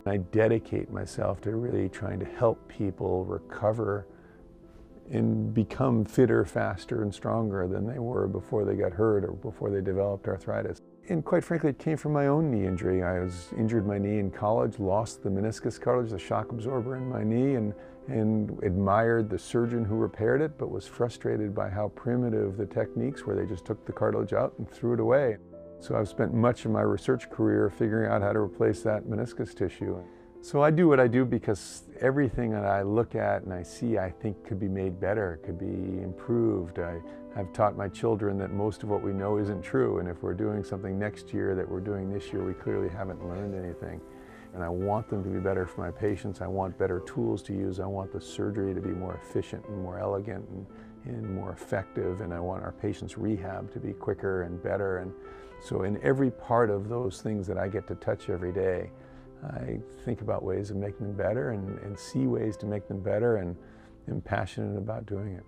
I dedicate myself to really trying to help people recover and become fitter, faster, and stronger than they were before they got hurt or before they developed arthritis. And quite frankly, it came from my own knee injury. I was injured my knee in college, lost the meniscus cartilage, the shock absorber in my knee, and admired the surgeon who repaired it, but was frustrated by how primitive the techniques were. They just took the cartilage out and threw it away. So I've spent much of my research career figuring out how to replace that meniscus tissue. So I do what I do because everything that I look at and I see I think could be made better, could be improved. I've taught my children that most of what we know isn't true, and if we're doing something next year that we're doing this year, we clearly haven't learned anything. And I want them to be better for my patients. I want better tools to use. I want the surgery to be more efficient and more elegant and more effective, and I want our patients' rehab to be quicker and better. And so in every part of those things that I get to touch every day, I think about ways of making them better and see ways to make them better, and am passionate about doing it.